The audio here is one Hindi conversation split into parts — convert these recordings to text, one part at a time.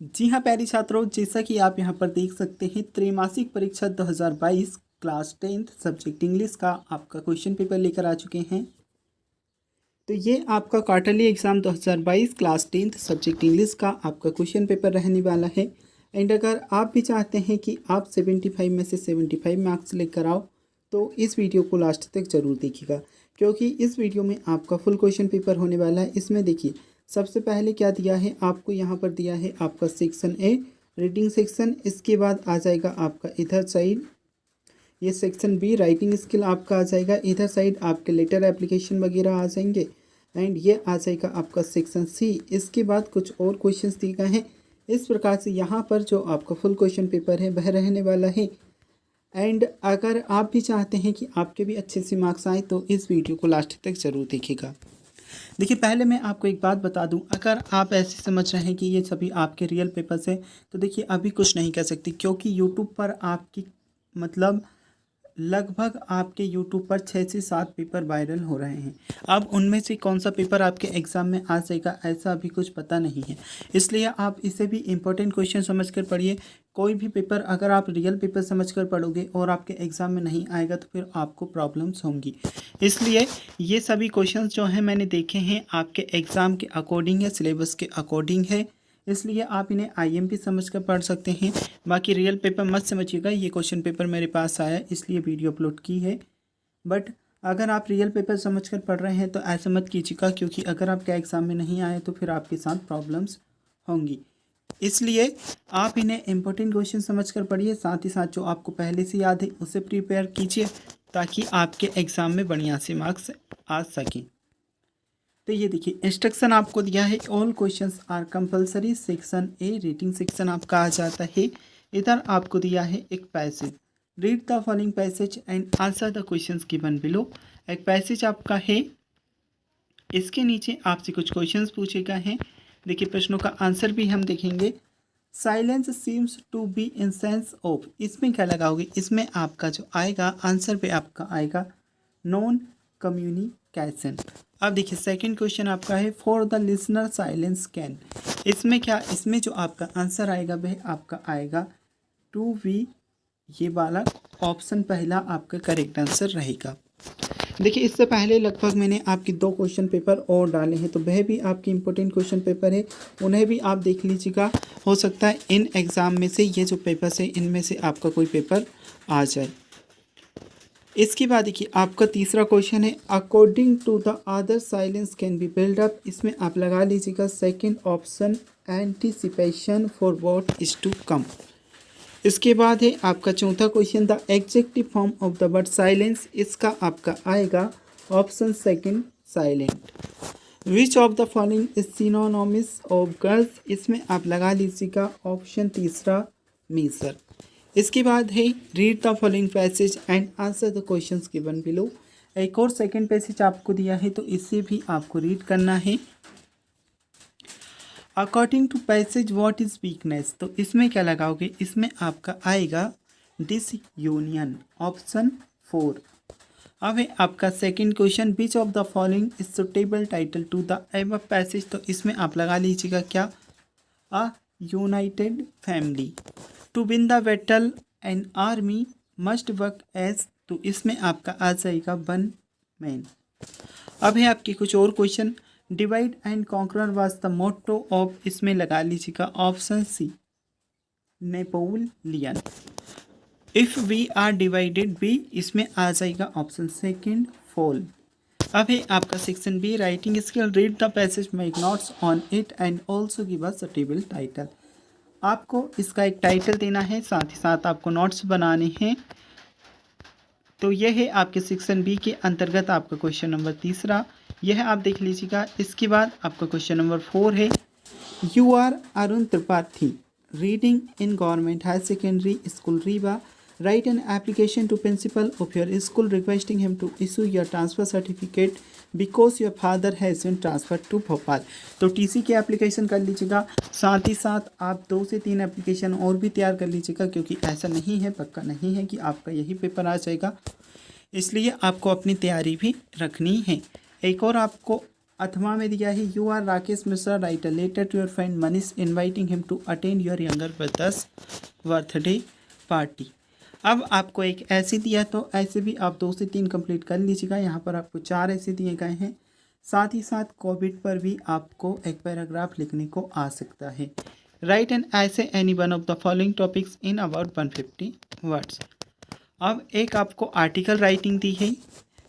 जी हाँ प्यारे छात्रों, जैसा कि आप यहाँ पर देख सकते हैं त्रैमासिक परीक्षा 2022 क्लास 10th सब्जेक्ट इंग्लिश का आपका क्वेश्चन पेपर लेकर आ चुके हैं। तो ये आपका quarterly exam 2022 class 10th subject English का आपका क्वेश्चन पेपर रहने वाला है। एंड अगर आप भी चाहते हैं कि आप 75 में से 75 मार्क्स लेकर आओ तो इस वीडियो को लास्ट तक ज़रूर देखिएगा, क्योंकि इस वीडियो में आपका फुल क्वेश्चन पेपर होने वाला है। इसमें देखिए सबसे पहले क्या दिया है आपको, यहाँ पर दिया है आपका सेक्शन ए रीडिंग सेक्शन। इसके बाद आ जाएगा आपका इधर साइड ये सेक्शन बी राइटिंग स्किल आपका आ जाएगा। इधर साइड आपके लेटर एप्लीकेशन वगैरह आ जाएंगे। एंड ये आ जाएगा आपका सेक्शन सी। इसके बाद कुछ और क्वेश्चंस दिए गए हैं। इस प्रकार से यहाँ पर जो आपका फुल क्वेश्चन पेपर है वह रहने वाला है। एंड अगर आप भी चाहते हैं कि आपके भी अच्छे से मार्क्स आए तो इस वीडियो को लास्ट तक ज़रूर देखिएगा। देखिए पहले मैं आपको एक बात बता दूं, अगर आप ऐसे समझ रहे हैं कि ये सभी आपके रियल पेपर्स हैं तो देखिए अभी कुछ नहीं कर सकती, क्योंकि यूट्यूब पर आपकी मतलब लगभग आपके यूट्यूब पर 6 से 7 पेपर वायरल हो रहे हैं। अब उनमें से कौन सा पेपर आपके एग्ज़ाम में आ जाएगा ऐसा अभी कुछ पता नहीं है, इसलिए आप इसे भी इम्पोर्टेंट क्वेश्चन समझकर पढ़िए। कोई भी पेपर अगर आप रियल पेपर समझकर पढ़ोगे और आपके एग्ज़ाम में नहीं आएगा तो फिर आपको प्रॉब्लम्स होंगी। इसलिए ये सभी क्वेश्चंस जो हैं मैंने देखे हैं आपके एग्ज़ाम के अकॉर्डिंग है, सिलेबस के अकॉर्डिंग है, इसलिए आप इन्हें आईएमपी समझकर पढ़ सकते हैं। बाकी रियल पेपर मत समझिएगा, ये क्वेश्चन पेपर मेरे पास आया इसलिए वीडियो अपलोड की है। बट अगर आप रियल पेपर समझकर पढ़ रहे हैं तो ऐसा मत कीजिएगा, क्योंकि अगर आपके एग्ज़ाम में नहीं आए तो फिर आपके साथ प्रॉब्लम्स होंगी। इसलिए आप इन्हें इम्पोर्टेंट क्वेश्चन समझकर पढ़िए, साथ ही साथ जो आपको पहले से याद है उसे प्रिपेयर कीजिए ताकि आपके एग्ज़ाम में बढ़िया से मार्क्स आ सकें। तो ये देखिए इंस्ट्रक्शन आपको दिया है, all questions are compulsory. Section A reading section आपका आ जाता है। इधर आपको दिया है एक passage, read the following passage and answer the questions given below. एक पैसेज आपका है, इसके नीचे आपसे कुछ क्वेश्चंस पूछे गए हैं। देखिए प्रश्नों का आंसर भी हम देखेंगे। Silence seems to be in sense of, इसमें क्या लगाओगे, इसमें आपका जो आएगा आंसर पे आपका आएगा नॉन कम्युनिकेशन। अब देखिए सेकंड क्वेश्चन आपका है for the listener silence can, इसमें क्या, इसमें जो आपका आंसर आएगा वह आपका आएगा टू बी, ये वाला ऑप्शन पहला आपका करेक्ट आंसर रहेगा। देखिए इससे पहले लगभग मैंने आपकी 2 क्वेश्चन पेपर और डाले हैं तो वह भी आपकी इंपॉर्टेंट क्वेश्चन पेपर है, उन्हें भी आप देख लीजिएगा। हो सकता है इन एग्ज़ाम में से ये जो पेपर्स है इनमें से आपका कोई पेपर आ जाए। इसके बाद देखिए आपका तीसरा क्वेश्चन है according to the other silence can be build up, इसमें आप लगा लीजिएगा second option anticipation for what is to come. इसके बाद है आपका चौथा question the adjective form of the word silence, इसका आपका आएगा option second silent. Which of the following is synonyms of girls, इसमें आप लगा लीजिएगा ऑप्शन तीसरा मीजर। इसके बाद है read the following passage and answer the questions given below. एक और सेकंड पैसेज आपको दिया है तो इसे भी आपको रीड करना है। According to passage what is weakness, तो इसमें क्या लगाओगे, इसमें आपका आएगा डिसयूनियन ऑप्शन 4। अब है आपका second question which of the following is suitable title to the above passage, तो इसमें आप लगा लीजिएगा क्या, a united family. To win the battle an army must work as, तो इसमें आपका आ जाएगा वन मैन। अब है आपके कुछ और question divide and conquer was the motto of, इसमें लगा लीजिएगा option C Napoleon. If we are divided be, इसमें आ जाएगा ऑप्शन सेकंड फॉल। अब है आपका section B writing skill read the passage make notes on it and also give a suitable title. आपको इसका एक टाइटल देना है, साथ ही साथ आपको नोट्स बनाने हैं। तो यह है आपके सेक्शन बी के अंतर्गत आपका क्वेश्चन नंबर तीसरा, यह आप देख लीजिएगा। इसके बाद आपका क्वेश्चन नंबर 4 है you are Arun Tripathi reading in government higher secondary school Rewa, write an application to principal of your school requesting him to issue your transfer certificate because your father has been transfer to Bhopal. तो टीसी की एप्लीकेशन कर लीजिएगा, साथ ही साथ आप 2 से 3 एप्लीकेशन और भी तैयार कर लीजिएगा, क्योंकि ऐसा नहीं है, पक्का नहीं है कि आपका यही पेपर आ जाएगा, इसलिए आपको अपनी तैयारी भी रखनी है। एक और आपको अथवा में दिया है you are Rakesh Mishra write a letter to your friend Manish inviting him to attend your younger brother's birthday party. अब आपको एक ऐसे दिया तो ऐसे भी आप 2 से 3 कंप्लीट कर लीजिएगा। यहाँ पर आपको 4 ऐसे दिए गए हैं। साथ ही साथ कोविड पर भी आपको एक पैराग्राफ लिखने को आ सकता है। राइट एन ऐसे any one of the following topics in about 150 words. अब एक आपको आर्टिकल राइटिंग दी है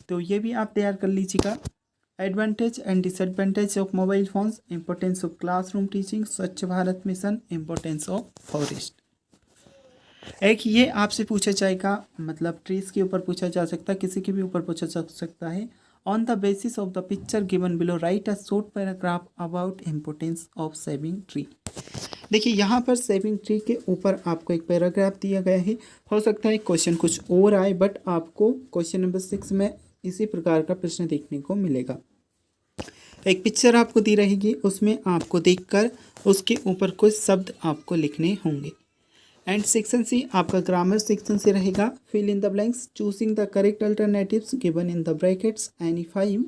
तो ये भी आप तैयार कर लीजिएगा। Advantage and disadvantage of mobile phones, importance of classroom teaching, Swachh Bharat mission, importance of forest. एक ये आपसे पूछा जाएगा, मतलब ट्रीज के ऊपर पूछा जा सकता है, किसी के भी ऊपर पूछा जा सकता है। On the basis of the picture given below right a short paragraph about importance of saving tree. देखिए यहाँ पर सेविंग ट्री के ऊपर आपको एक पैराग्राफ दिया गया है। हो सकता है क्वेश्चन कुछ और आए, बट आपको क्वेश्चन नंबर 6 में इसी प्रकार का प्रश्न देखने को मिलेगा। एक पिक्चर आपको दी रहेगी, उसमें आपको देखकर उसके ऊपर कुछ शब्द आपको लिखने होंगे। एंड सेक्शन सी आपका ग्रामर सेक्शन से रहेगा। Fill in the blanks, choosing the correct alternatives given in the brackets any 5।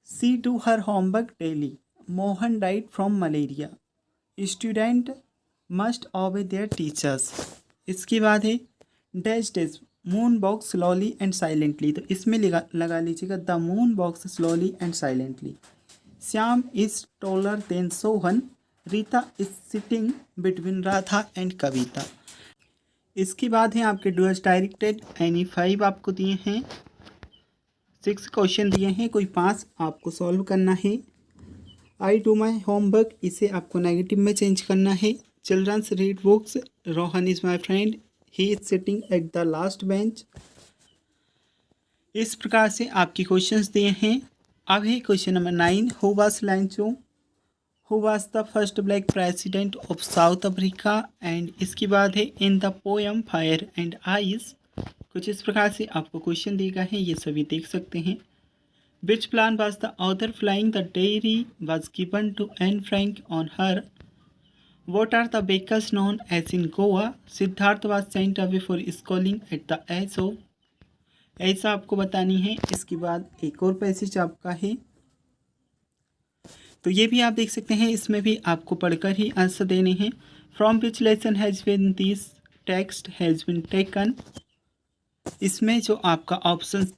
She do her homework daily. Mohan died from malaria. Student must obey their teachers. इसके बाद है dash dash moon walks slowly and silently. तो इसमें लगा लीजिएगा the moon walks slowly and silently. Shyam is taller than Sohan. Rita is sitting between Radha and Kavita. इसके बाद है आपके डूअर्स डायरेक्टेड एनी 5 आपको दिए हैं। 6 क्वेश्चन दिए हैं, कोई 5 आपको सॉल्व करना है। आई डू माई होमवर्क, इसे आपको नेगेटिव में चेंज करना है। Childrens read books. Rohan is my friend, he is sitting at the last bench. इस प्रकार से आपके क्वेश्चंस दिए हैं। अब है क्वेश्चन नंबर 9, हु वाज लाइंचो, who was the first black president of South Africa. And इसके बाद है in the poem fire and ice. कुछ इस प्रकार से आपको क्वेश्चन दिए गए हैं, ये सभी देख सकते हैं। Which plan was the author flying the diary was given to Anne Frank on her. What are the bakers known as in Goa? Siddhartha was sent away for schooling at the age of। ऐसा आपको बतानी है। इसके बाद एक और पैसेज आपका है, तो ये भी आप देख सकते हैं। इसमें भी आपको पढ़कर ही आंसर देने हैं। From which lesson has been this text has been taken. इसमें जो आपका ऑप्शन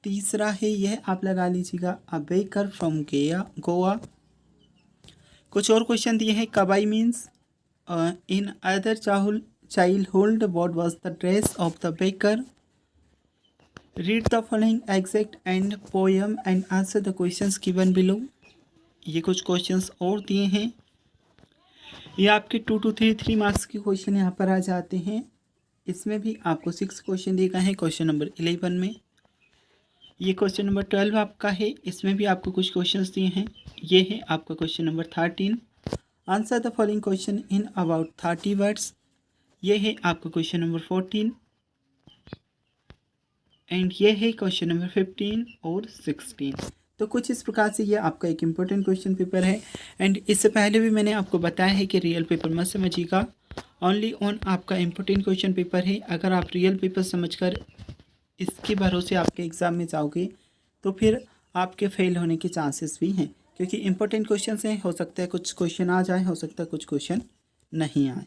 तीसरा है यह आप लगा लीजिएगा, अ बेकर फ्रॉम गोवा। कुछ और क्वेश्चन दिए हैं। Kabai means in other childhood what was the dress of the baker. Read the following exact and poem and answer the questions given below. ये कुछ क्वेश्चंस और दिए हैं। ये आपके 2 to 3 मार्क्स के क्वेश्चन यहाँ पर आ जाते हैं। इसमें भी आपको 6 क्वेश्चन दिए गए हैं। क्वेश्चन नंबर 11 में ये क्वेश्चन नंबर 12 आपका है, इसमें भी आपको कुछ क्वेश्चंस दिए हैं। ये है आपका question number 13, answer the following question in about 30 words. ये है आपका क्वेश्चन नंबर 14 एंड ये है क्वेश्चन नंबर 15 और 16। तो कुछ इस प्रकार से ये आपका एक इम्पोर्टेंट क्वेश्चन पेपर है। एंड इससे पहले भी मैंने आपको बताया है कि रियल पेपर मत समझिएगा, ओनली ऑन आपका इम्पोर्टेंट क्वेश्चन पेपर है। अगर आप रियल पेपर समझकर इसके भरोसे आपके एग्ज़ाम में जाओगे तो फिर आपके फेल होने के चांसेस भी हैं, क्योंकि इंपॉर्टेंट क्वेश्चन हैं। हो सकता है कुछ क्वेश्चन आ जाए, हो सकता है कुछ क्वेश्चन नहीं आए।